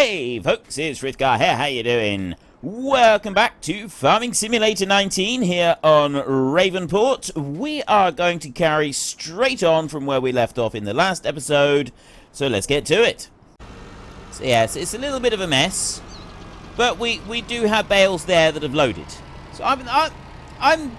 Hey folks, it's Frithgar here, how you doing? Welcome back to Farming Simulator 19 here on Ravenport. We are going to carry straight on from where we left off in the last episode, so let's get to it. So yes, it's a little bit of a mess, but we do have bales there that have loaded. So I'm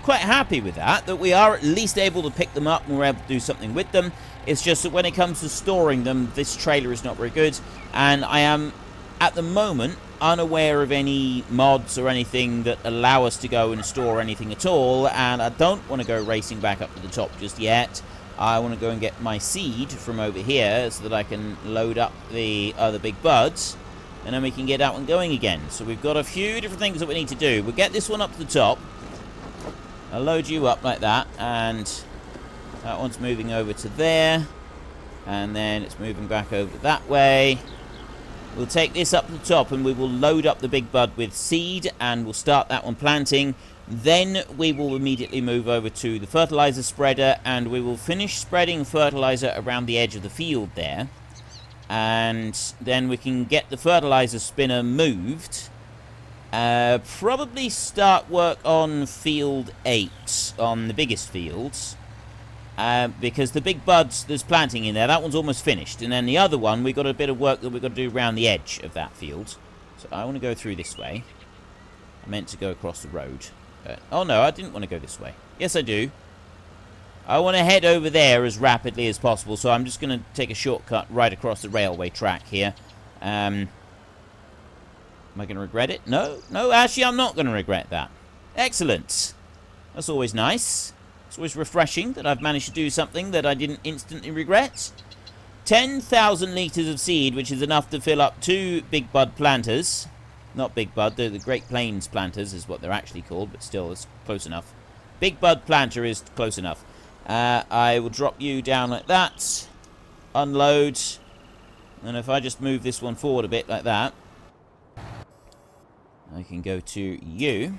quite happy with that we are at least able to pick them up and we're able to do something with them. It's just that when it comes to storing them, this trailer is not very good, and I am, at the moment, unaware of any mods or anything that allow us to go and store anything at all, and I don't want to go racing back up to the top just yet. I want to go and get my seed from over here so that I can load up the other big buds, and then we can get out and going again. So we've got a few different things that we need to do. We'll get this one up to the top. I'll load you up like that, and that one's moving over to there, and then it's moving back over that way. We'll take this up to the top and we will load up the big bud with seed, and we'll start that one planting. Then we will immediately move over to the fertilizer spreader, and we will finish spreading fertilizer around the edge of the field there, and then we can get the fertilizer spinner moved. Probably start work on field 8 on the biggest fields. Because the big buds there's planting in there, that one's almost finished, and then the other one we've got a bit of work that we've got to do around the edge of that field. So I want to go through this way. I meant to go across the road. Oh no, I didn't want to go this way. Yes, I do. I want to head over there as rapidly as possible, so I'm just going to take a shortcut right across the railway track here. Am I going to regret it? No, actually I'm not going to regret that. Excellent. That's always nice. It's always refreshing that I've managed to do something that I didn't instantly regret. 10,000 litres of seed, which is enough to fill up 2 big bud planters. Not big bud, they're the Great Plains planters is what they're actually called, but still, it's close enough. Big bud planter is close enough. I will drop you down like that. Unload. And if I just move this one forward a bit like that, I can go to you.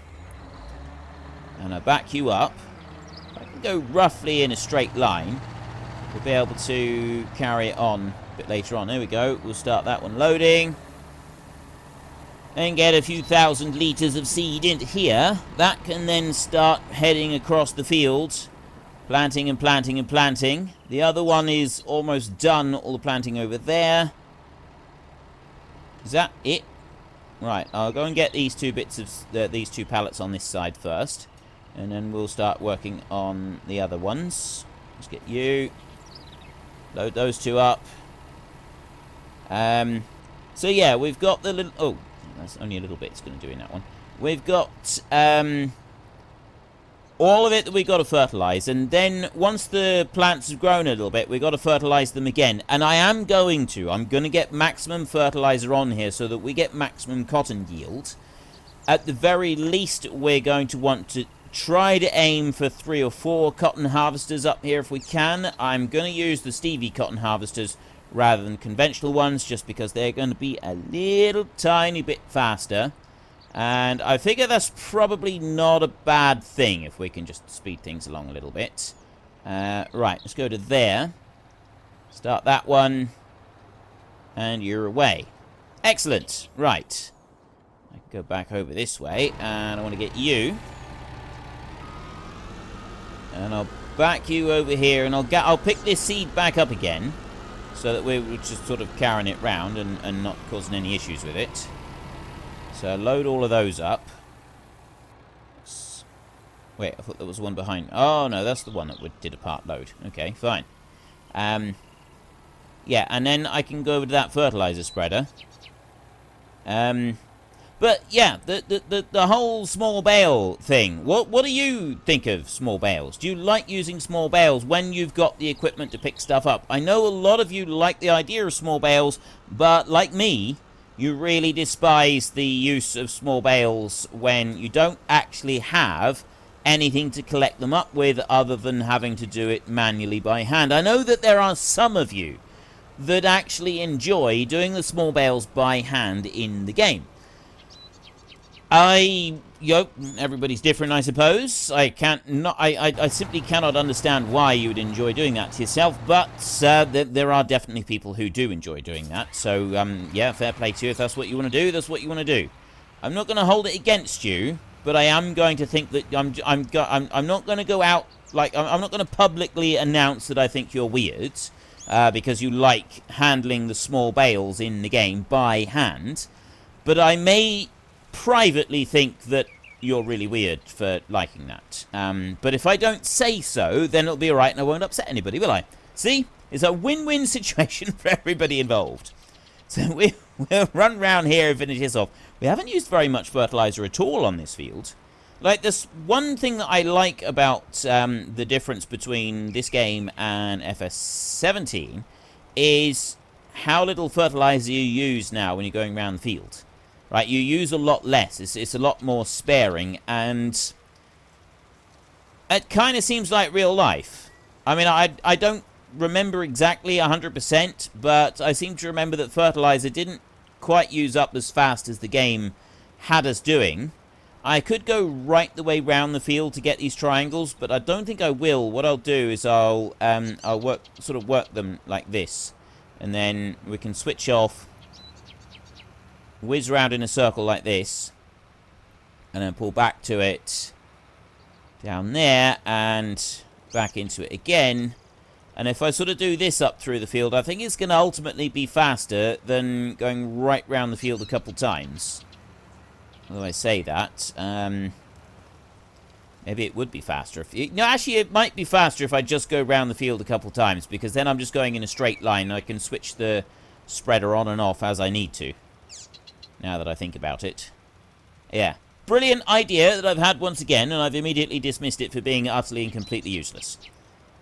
And I back you up. I can go roughly in a straight line. We'll be able to carry it on a bit later on. There we go. We'll start that one loading. And get a few thousand litres of seed into here. That can then start heading across the field. Planting and planting and planting. The other one is almost done. All the planting over there. Is that it? Right. I'll go and get these 2 bits of these 2 pallets on this side first. And then we'll start working on the other ones. Let's get you. Load those 2 up. So yeah, we've got the little... Oh, that's only a little bit it's going to do in that one. We've got all of it that we've got to fertilise. And then once the plants have grown a little bit, we've got to fertilise them again. And I'm going to get maximum fertiliser on here so that we get maximum cotton yield. At the very least, we're going to want to try to aim for 3 or 4 cotton harvesters up here if we can. I'm going to use the Stevie cotton harvesters rather than conventional ones just because they're going to be a little tiny bit faster. And I figure that's probably not a bad thing if we can just speed things along a little bit. Right, let's go to there. Start that one. And you're away. Excellent. Right. I can go back over this way and I want to get you. And I'll back you over here, and I'll pick this seed back up again, so that we're just sort of carrying it round and not causing any issues with it. So load all of those up. Wait, I thought there was one behind. Oh no, that's the one that did a part load. Okay, fine. Yeah, and then I can go over to that fertilizer spreader. But yeah, the whole small bale thing. What do you think of small bales? Do you like using small bales when you've got the equipment to pick stuff up? I know a lot of you like the idea of small bales, but like me, you really despise the use of small bales when you don't actually have anything to collect them up with other than having to do it manually by hand. I know that there are some of you that actually enjoy doing the small bales by hand in the game. Everybody's different, I suppose. I simply cannot understand why you would enjoy doing that to yourself, but there are definitely people who do enjoy doing that. So, yeah, fair play to you. If that's what you want to do, that's what you want to do. I'm not going to hold it against you, but I am going to think that I'm not going to go out, like, I'm not going to publicly announce that I think you're weird, because you like handling the small bales in the game by hand, but I may privately think that you're really weird for liking that. But if I don't say so, then it'll be alright and I won't upset anybody, will I? See? It's a win-win situation for everybody involved. So we'll run round here and finish this off. We haven't used very much fertilizer at all on this field. Like, this one thing that I like about the difference between this game and FS17 is how little fertilizer you use now when you're going around the field. Right, you use a lot less. It's a lot more sparing, and it kind of seems like real life. I mean, I don't remember exactly 100%, but I seem to remember that fertilizer didn't quite use up as fast as the game had us doing. I could go right the way round the field to get these triangles, but I don't think I will. What I'll do is I'll work them like this, and then we can switch off, whiz around in a circle like this, and then pull back to it, down there, and back into it again. And if I sort of do this up through the field, I think it's going to ultimately be faster than going right round the field a couple times. Although I say that, maybe it would be faster if you... No, actually, it might be faster if I just go round the field a couple times, because then I'm just going in a straight line, and I can switch the spreader on and off as I need to. Now that I think about it. Yeah. Brilliant idea that I've had once again, and I've immediately dismissed it for being utterly and completely useless.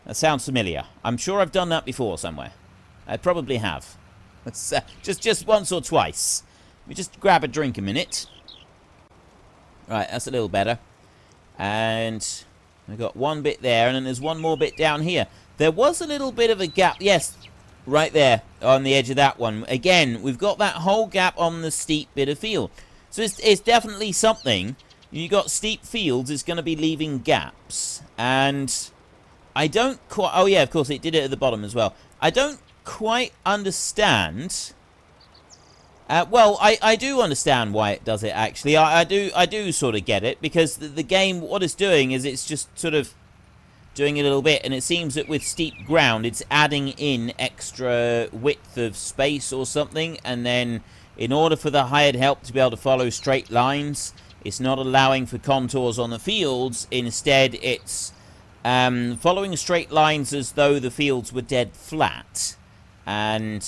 That sounds familiar. I'm sure I've done that before somewhere. I probably have. Just once or twice. Let me just grab a drink a minute. Right, that's a little better. And I've got one bit there, and then there's one more bit down here. There was a little bit of a gap. Yes, right there on the edge of that one. Again, we've got that whole gap on the steep bit of field. So it's definitely something. You got steep fields, it's going to be leaving gaps. And I don't quite... Oh, yeah, of course, it did it at the bottom as well. I don't quite understand... well, I do understand why it does it, actually. I do sort of get it, because the game, what it's doing is it's just sort of doing a little bit, and it seems that with steep ground, it's adding in extra width of space or something, and then in order for the hired help to be able to follow straight lines, it's not allowing for contours on the fields. Instead, it's following straight lines as though the fields were dead flat. And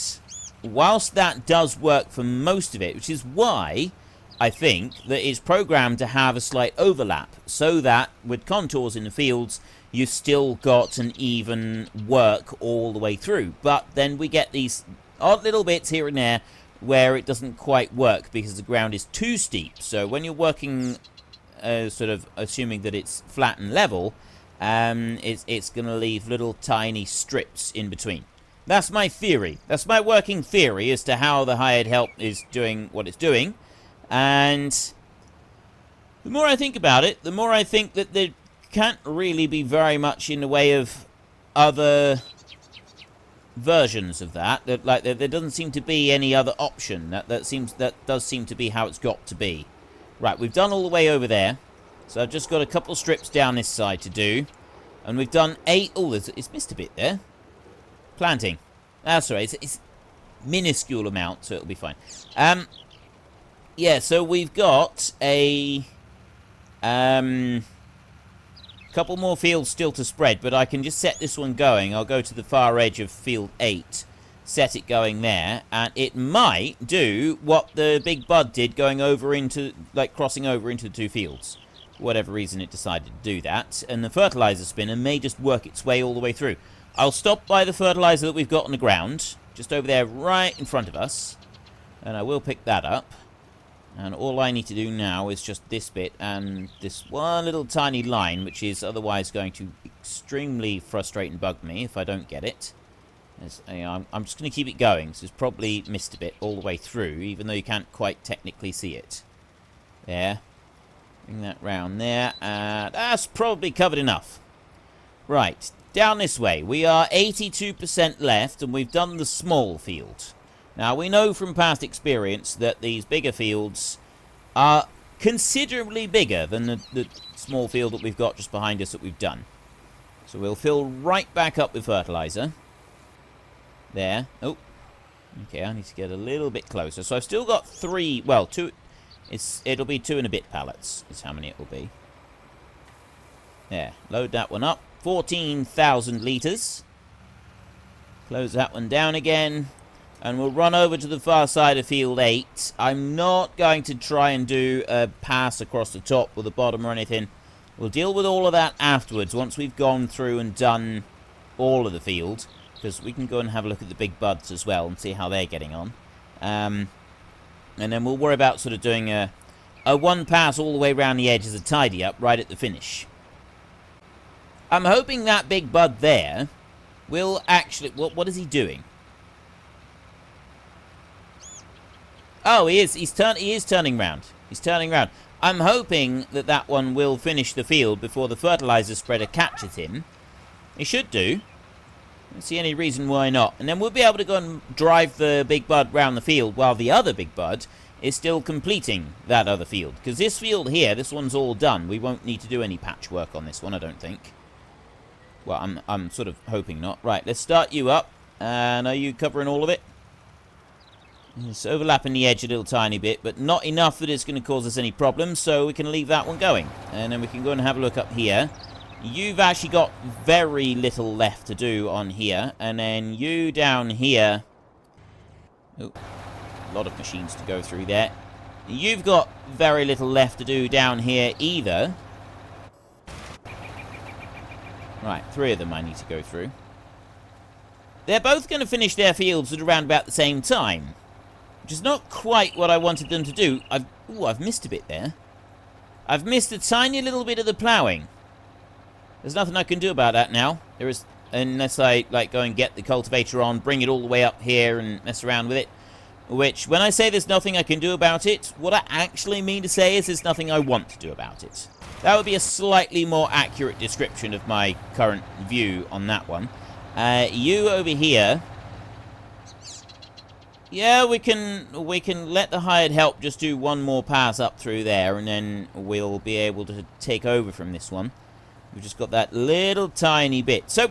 whilst that does work for most of it, which is why I think that it's programmed to have a slight overlap, so that with contours in the fields, you've still got an even work all the way through. But then we get these odd little bits here and there where it doesn't quite work because the ground is too steep. So when you're working, sort of assuming that it's flat and level, it's going to leave little tiny strips in between. That's my theory. That's my working theory as to how the hired help is doing what it's doing. And the more I think about it, the more I think that there can't really be very much in the way of other versions of that. Like there doesn't seem to be any other option. That does seem to be how it's got to be. Right, we've done all the way over there. So I've just got a couple of strips down this side to do. And we've done 8... Oh, it's missed a bit there. Planting. That's all right. It's minuscule amount, so it'll be fine. Yeah, so we've got a couple more fields still to spread, but I can just set this one going. I'll go to the far edge of field 8, set it going there, and it might do what the big bud did, going over into, like, crossing over into the two fields. For whatever reason it decided to do that, and the fertilizer spinner may just work its way all the way through. I'll stop by the fertilizer that we've got on the ground, just over there right in front of us, and I will pick that up. And all I need to do now is just this bit and this one little tiny line, which is otherwise going to extremely frustrate and bug me if I don't get it. I'm just going to keep it going, so it's probably missed a bit all the way through, even though you can't quite technically see it. There. Bring that round there. That's probably covered enough. Right, down this way. We are 82% left, and we've done the small field. Now, we know from past experience that these bigger fields are considerably bigger than the small field that we've got just behind us that we've done. So we'll fill right back up with fertilizer. There. Oh. Okay, I need to get a little bit closer. So I've still got 3, well, 2. It'll be 2 and a bit pallets is how many it will be. There. Load that one up. 14,000 litres. Close that one down again. And we'll run over to the far side of field 8. I'm not going to try and do a pass across the top or the bottom or anything. We'll deal with all of that afterwards, once we've gone through and done all of the field. Because we can go and have a look at the big buds as well and see how they're getting on. And then we'll worry about sort of doing a one pass all the way around the edge as a tidy up right at the finish. I'm hoping that big bud there will actually... What is he doing? Oh, he is. He is turning round. He's turning round. I'm hoping that that one will finish the field before the fertilizer spreader catches him. He should do. I don't see any reason why not. And then we'll be able to go and drive the big bud round the field while the other big bud is still completing that other field. Because this field here, this one's all done. We won't need to do any patchwork on this one, I don't think. Well, I'm sort of hoping not. Right, let's start you up. And are you covering all of it? It's overlapping the edge a little tiny bit, but not enough that it's going to cause us any problems, so we can leave that one going. And then we can go and have a look up here. You've actually got very little left to do on here. And then you down here... Oh, a lot of machines to go through there. You've got very little left to do down here either. Right, 3 of them I need to go through. They're both going to finish their fields at around about the same time. Which is not quite what I wanted them to do. I've missed a bit there. I've missed a tiny little bit of the ploughing. There's nothing I can do about that now. There is, unless I go and get the cultivator on, bring it all the way up here and mess around with it. Which, when I say there's nothing I can do about it, what I actually mean to say is there's nothing I want to do about it. That would be a slightly more accurate description of my current view on that one. You over here... Yeah, we can let the hired help just do one more pass up through there, and then we'll be able to take over from this one. We've just got that little tiny bit. So,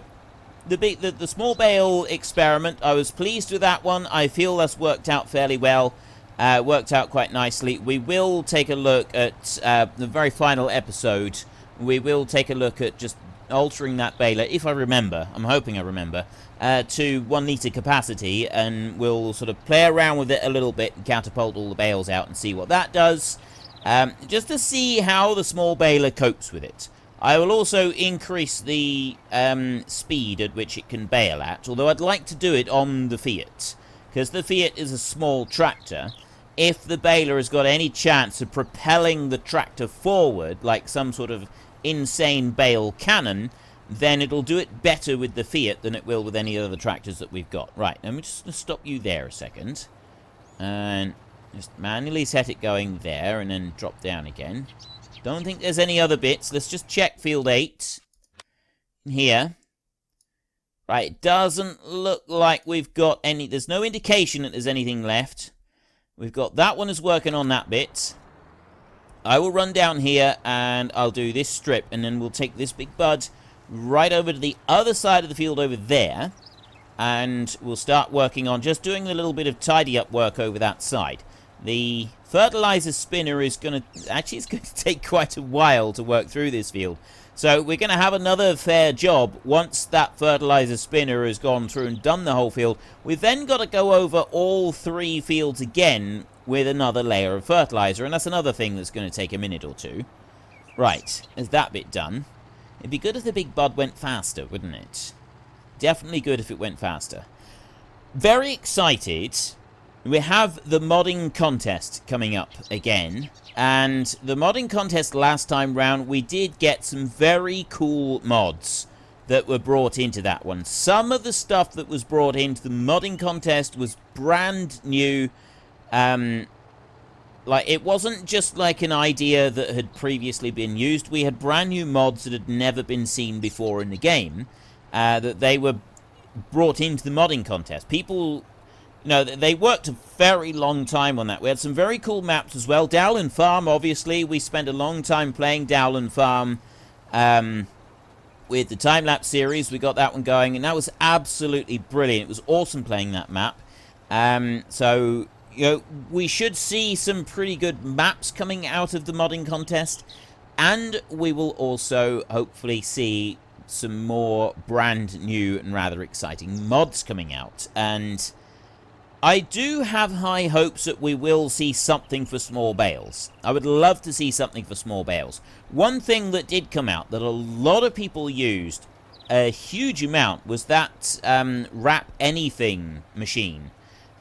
the small bale experiment, I was pleased with that one. I feel that's worked out fairly well. Worked out quite nicely. We will take a look at the very final episode. We will take a look at just altering that baler, if I remember. I'm hoping I remember. To 1 litre capacity, and we'll sort of play around with it a little bit and catapult all the bales out and see what that does, just to see how the small baler copes with it. I will also increase the speed at which it can bale at, although I'd like to do it on the Fiat, because the Fiat is a small tractor. If the baler has got any chance of propelling the tractor forward, like some sort of insane bale cannon, then it'll do it better with the Fiat than it will with any other tractors that we've got. Right, let me just stop you there a second. And just manually set it going there, and then drop down again. Don't think there's any other bits. Let's just check field 8. Here. Right, it doesn't look like we've got any... There's no indication that there's anything left. We've got that one is working on that bit. I will run down here, and I'll do this strip, and then we'll take this big bud right over to the other side of the field over there, and we'll start working on just doing a little bit of tidy up work over that side. The fertilizer spinner is going to... Actually, it's going to take quite a while to work through this field. So we're going to have another fair job once that fertilizer spinner has gone through and done the whole field. We've then got to go over all 3 fields again with another layer of fertilizer, and that's another thing that's going to take a minute or 2. Right, is that bit done? It'd be good if the big bud went faster, wouldn't it? Definitely good if it went faster. Very excited. We have the modding contest coming up again. And the modding contest last time round, we did get some very cool mods that were brought into that one. Some of the stuff that was brought into the modding contest was brand new. like, it wasn't just like an idea that had previously been used. We had brand new mods that had never been seen before in the game, that they were brought into the modding contest. People, they worked a very long time on that. We had some very cool maps as well. Dowland Farm, obviously, we spent a long time playing Dowland Farm with the time-lapse series. We got that one going, and that was absolutely brilliant. It was awesome playing that map. So, we should see some pretty good maps coming out of the modding contest, and we will also hopefully see some more brand new and rather exciting mods coming out. And I do have high hopes that we will see something for small bales. I would love to see something for small bales. One thing that did come out that a lot of people used a huge amount was that wrap anything machine.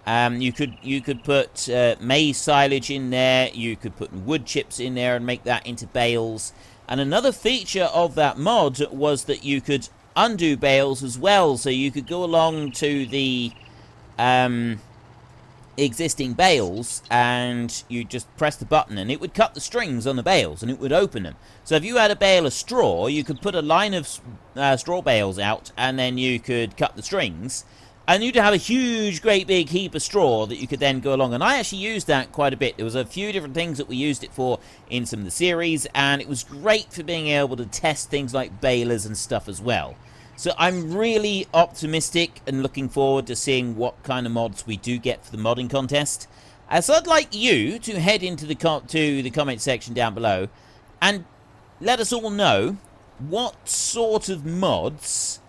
You could put maize silage in there, you could put wood chips in there and make that into bales. And another feature of that mod was that you could undo bales as well, so you could go along to the existing bales and you just press the button and it would cut the strings on the bales and it would open them. So if you had a bale of straw, you could put a line of straw bales out and then you could cut the strings. And you'd have a huge, great big heap of straw that you could then go along. And I actually used that quite a bit. There was a few different things that we used it for in some of the series. And it was great for being able to test things like balers and stuff as well. So I'm really optimistic and looking forward to seeing what kind of mods we do get for the modding contest. So I'd like you to head into the comment section down below and let us all know what sort of mods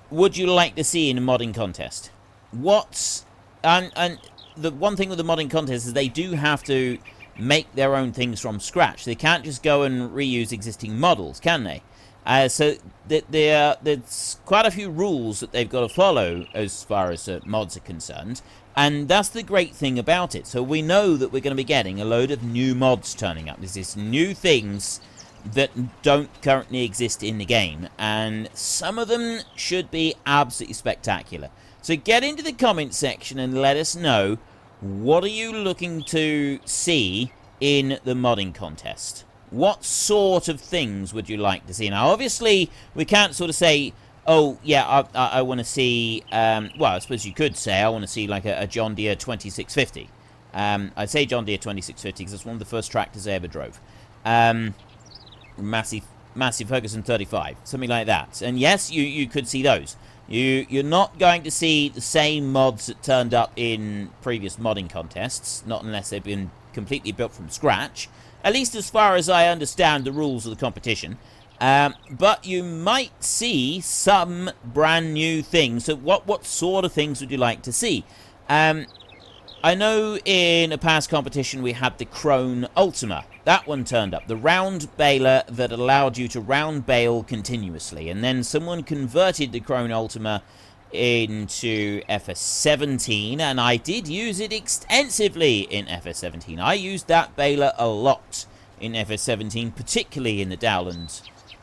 would you like to see in a modding contest. And the one thing with the modding contest is they do have to make their own things from scratch. They can't just go and reuse existing models, can they? So there's quite a few rules that they've got to follow as far as mods are concerned, and that's the great thing about it. So we know that we're going to be getting a load of new mods turning up. There's this new things that don't currently exist in the game, and some of them should be absolutely spectacular. So get into the comment section and let us know, what are you looking to see in the modding contest? What sort of things would you like to see? Now obviously we can't sort of say, oh yeah, I want to see, well, I suppose you could say I want to see like a John Deere 2650. I'd say John Deere 2650 because it's one of the first tractors I ever drove. Massey Ferguson 35, something like that. And yes, you could see those. You're not going to see the same mods that turned up in previous modding contests, not unless they've been completely built from scratch, at least as far as I understand the rules of the competition. But you might see some brand new things. So what sort of things would you like to see? I know in a past competition we had the Krone Ultima. That one turned up. The round baler that allowed you to round bale continuously. And then someone converted the Krone Ultima into FS17. And I did use it extensively in FS17. I used that baler a lot in FS17, particularly in the Dowland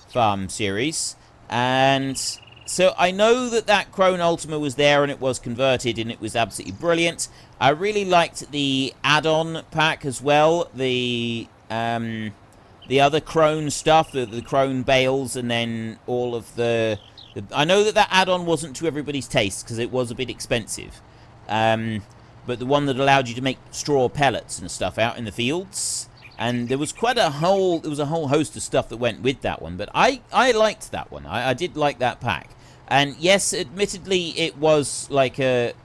Farm series. And so I know that Krone Ultima was there and it was converted and it was absolutely brilliant. I really liked the add-on pack as well, the other Krone stuff, the Krone bales, and then all of the I know that add-on wasn't to everybody's taste because it was a bit expensive, but the one that allowed you to make straw pellets and stuff out in the fields, and there was a whole host of stuff that went with that one. But I liked that one. I did like that pack. And yes, admittedly, it was like it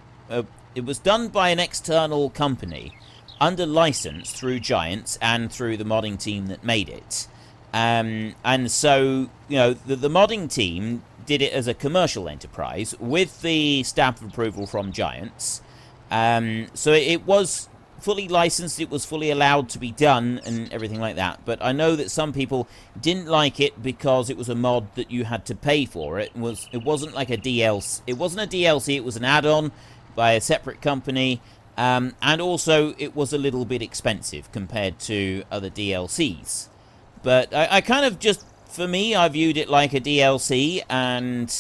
was done by an external company under license through Giants and through the modding team that made it. And so, the modding team did it as a commercial enterprise with the stamp of approval from Giants. So it was fully licensed, it was fully allowed to be done and everything like that. But I know that some people didn't like it because it was a mod that you had to pay for. It wasn't like a DLC. It wasn't a DLC, it was an add-on by a separate company. And also it was a little bit expensive compared to other DLCs. But I kind of just, for me, I viewed it like a DLC, and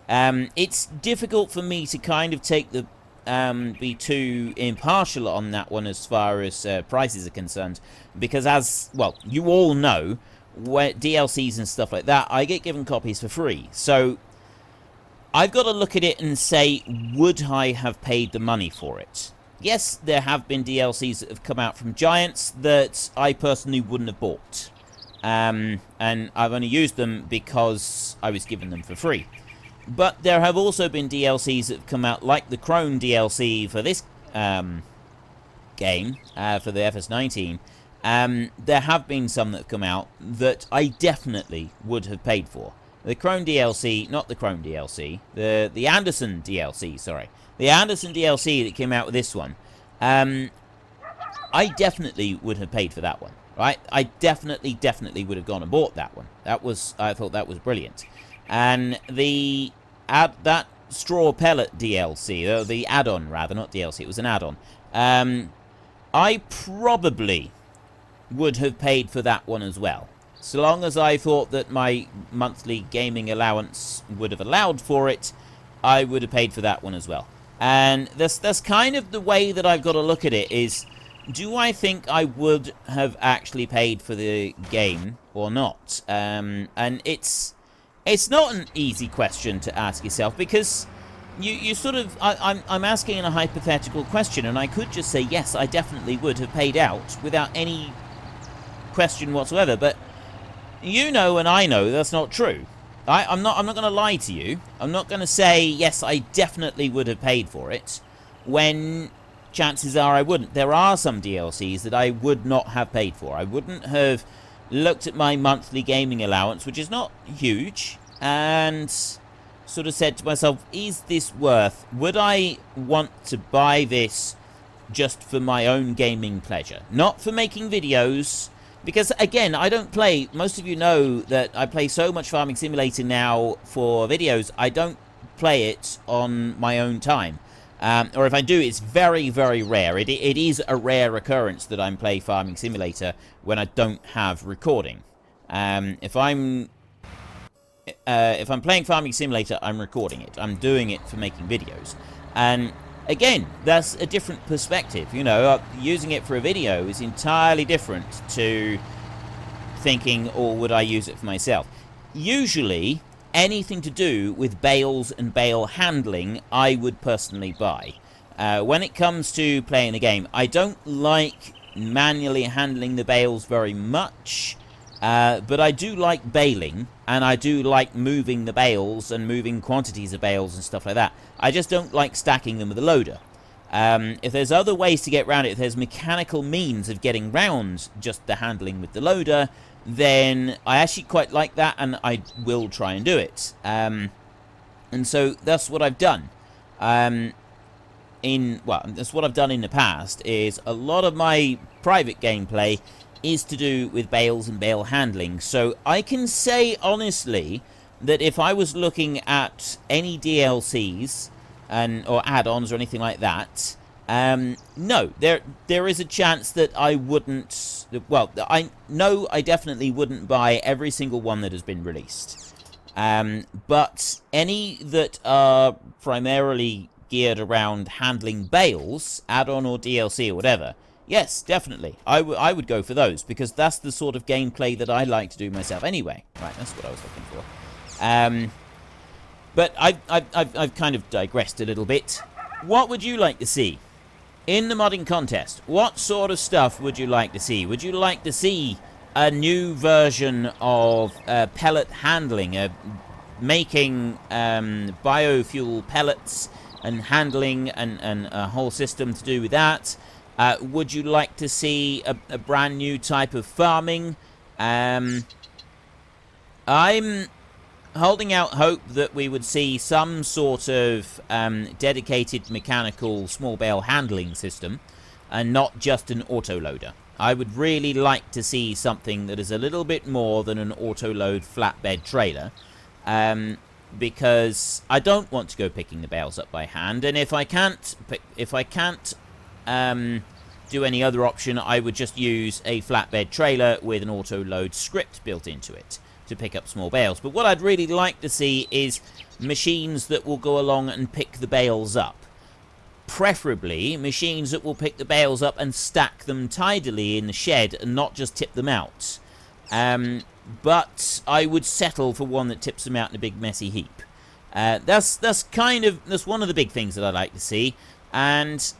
it's difficult for me to kind of take the be too impartial on that one as far as prices are concerned, because as well, you all know, where DLCs and stuff like that, I get given copies for free. So I've got to look at it and say, would I have paid the money for it? Yes, there have been DLCs that have come out from Giants that I personally wouldn't have bought. And I've only used them because I was given them for free. But there have also been DLCs that have come out, like the Krone DLC for this game, for the FS19. There have been some that have come out that I definitely would have paid for. The Krone DLC, not the Krone DLC, the Anderson DLC, sorry. The Anderson DLC that came out with this one, I definitely would have paid for that one, right? I definitely would have gone and bought that one. I thought that was brilliant. And that straw pellet DLC, the add-on rather, not DLC, it was an add-on. I probably would have paid for that one as well. So long as I thought that my monthly gaming allowance would have allowed for it, I would have paid for that one as well. And that's kind of the way that I've got to look at it is, do I think I would have actually paid for the game or not? And it's not an easy question to ask yourself, because you sort of, I'm asking a hypothetical question, and I could just say, yes, I definitely would have paid out without any question whatsoever, but you know and I know that's not true. I'm not going to lie to you. I'm not going to say, yes, I definitely would have paid for it, when chances are I wouldn't. There are some DLCs that I would not have paid for. I wouldn't have looked at my monthly gaming allowance, which is not huge, and sort of said to myself, is this worth? Would I want to buy this just for my own gaming pleasure? Not for making videos, because, again, I don't play, most of you know that I play so much Farming Simulator now for videos, I don't play it on my own time. Or if I do, it's very, very rare. It is a rare occurrence that I'm playing Farming Simulator when I don't have recording. If I'm playing Farming Simulator, I'm recording it. I'm doing it for making videos. And again, that's a different perspective. You know, using it for a video is entirely different to thinking, or would I use it for myself? Usually, anything to do with bales and bale handling, I would personally buy. When it comes to playing the game, I don't like manually handling the bales very much, but I do like baling, and I do like moving the bales and moving quantities of bales and stuff like that. I just don't like stacking them with a loader. If there's other ways to get around it, if there's mechanical means of getting round just the handling with the loader, then I actually quite like that, and I will try and do it. And so that's what I've done. That's what I've done in the past, is a lot of my private gameplay is to do with bales and bale handling. So I can say honestly that if I was looking at any DLCs or add-ons or anything like that, no, there is a chance that I wouldn't. Well, I know I definitely wouldn't buy every single one that has been released. But any that are primarily geared around handling bales, add-on or DLC or whatever, yes, definitely. I would go for those, because that's the sort of gameplay that I like to do myself anyway. Right, that's what I was looking for. But I've kind of digressed a little bit. What would you like to see in the modding contest? What sort of stuff would you like to see? Would you like to see a new version of pellet handling, making biofuel pellets and handling, and a whole system to do with that? Would you like to see a brand new type of farming? I'm holding out hope that we would see some sort of dedicated mechanical small bale handling system, and not just an autoloader. I would really like to see something that is a little bit more than an autoload flatbed trailer, because I don't want to go picking the bales up by hand, and if I can't do any other option, I would just use a flatbed trailer with an autoload script built into it to pick up small bales. But what I'd really like to see is machines that will go along and pick the bales up. preferably machines that will pick the bales up and stack them tidily in the shed and not just tip them out. But I would settle for one that tips them out in a big messy heap. That's one of the big things that I like to see. And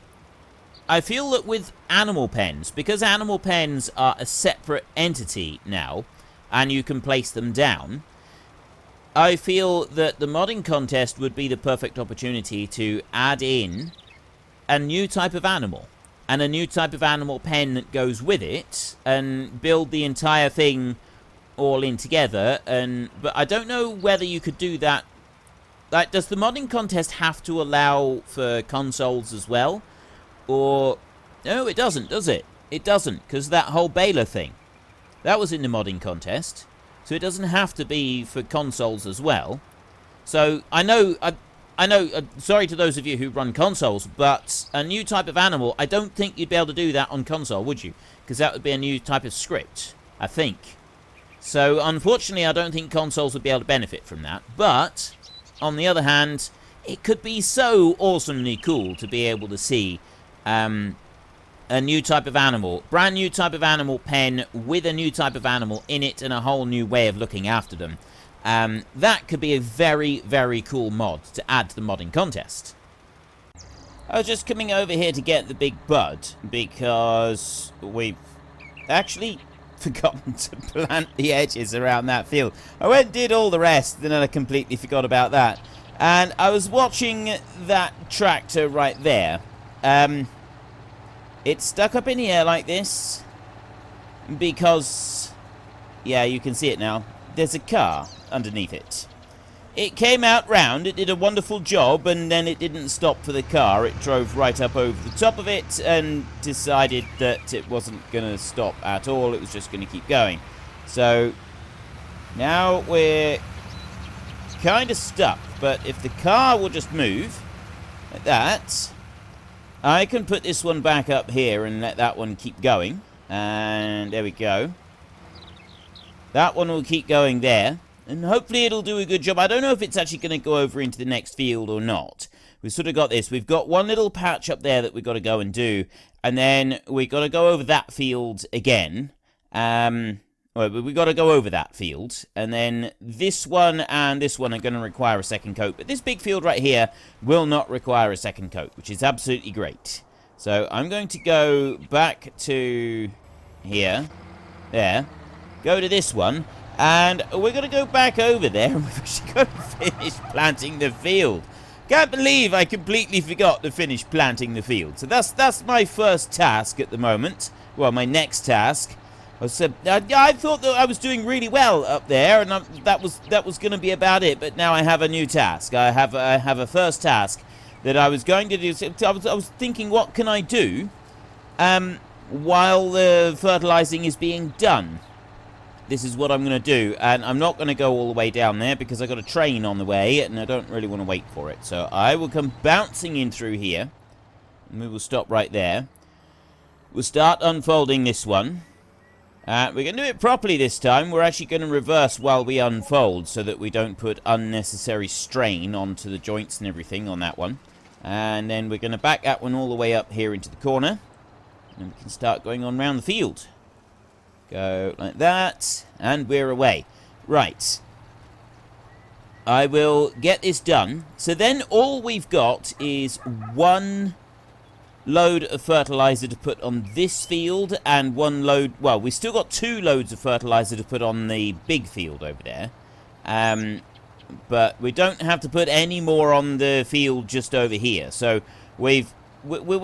I feel that with animal pens, because animal pens are a separate entity now, and you can place them down, I feel that the modding contest would be the perfect opportunity to add in a new type of animal, and a new type of animal pen that goes with it, and build the entire thing all in together. But I don't know whether you could do that. Like, does the modding contest have to allow for consoles as well? Or, no, it doesn't, does it? It doesn't, because that whole baler thing, that was in the modding contest. So it doesn't have to be for consoles as well. So, I know, sorry to those of you who run consoles, but a new type of animal, I don't think you'd be able to do that on console, would you? Because that would be a new type of script, I think. So, unfortunately, I don't think consoles would be able to benefit from that. But, on the other hand, it could be so awesomely cool to be able to see a new type of animal, brand new type of animal pen with a new type of animal in it and a whole new way of looking after them. That could be a very, very cool mod to add to the modding contest. I was just coming over here to get the big bud because we've actually forgotten to plant the edges around that field. I went and did all the rest, then I completely forgot about that. And I was watching that tractor right there. It's stuck up in the air like this because, yeah, you can see it now. There's a car underneath it. It came out round, it did a wonderful job, and then it didn't stop for the car. It drove right up over the top of it and decided that it wasn't going to stop at all. It was just going to keep going. So now we're kind of stuck. But if the car will just move like that, I can put this one back up here and let that one keep going. And there we go. That one will keep going there. And hopefully it'll do a good job. I don't know if it's actually going to go over into the next field or not. We've sort of got this. We've got one little patch up there that we've got to go and do. And then we've got to go over that field again. Well, we've got to go over that field. And then this one and this one are going to require a second coat. But this big field right here will not require a second coat, which is absolutely great. So I'm going to go back to here. There. Go to this one. And we're going to go back over there, and we've actually got to finish planting the field. Can't believe I completely forgot to finish planting the field. So that's my first task at the moment. Well, my next task. I thought that I was doing really well up there, and that was going to be about it. But now I have a new task. I have a first task that I was going to do. I was thinking, what can I do while the fertilizing is being done? This is what I'm going to do, and I'm not going to go all the way down there because I've got a train on the way, and I don't really want to wait for it. So I will come bouncing in through here, and we will stop right there. We'll start unfolding this one. We're going to do it properly this time. We're actually going to reverse while we unfold so that we don't put unnecessary strain onto the joints and everything on that one. And then we're going to back that one all the way up here into the corner, and we can start going on round the field. Go like that, and we're away. Right. I will get this done. So then all we've got is one load of fertilizer to put on this field, and one load... Well, we've still got 2 loads of fertilizer to put on the big field over there. But we don't have to put any more on the field just over here. So we're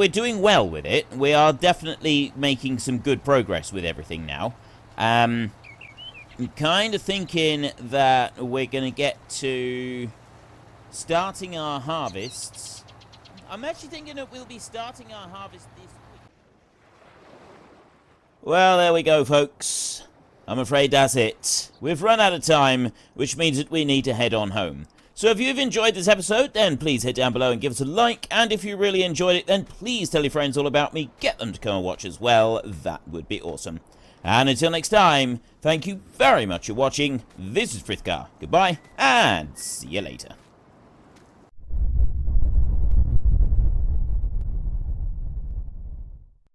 doing well with it. We are definitely making some good progress with everything now. I'm kind of thinking that we're going to get to starting our harvests. I'm actually thinking that we'll be starting our harvest this week. Well, there we go, folks. I'm afraid that's it. We've run out of time, which means that we need to head on home. So if you've enjoyed this episode, then please head down below and give us a like. And if you really enjoyed it, then please tell your friends all about me. Get them to come and watch as well. That would be awesome. And until next time, thank you very much for watching. This is Frithgar. Goodbye, and see you later.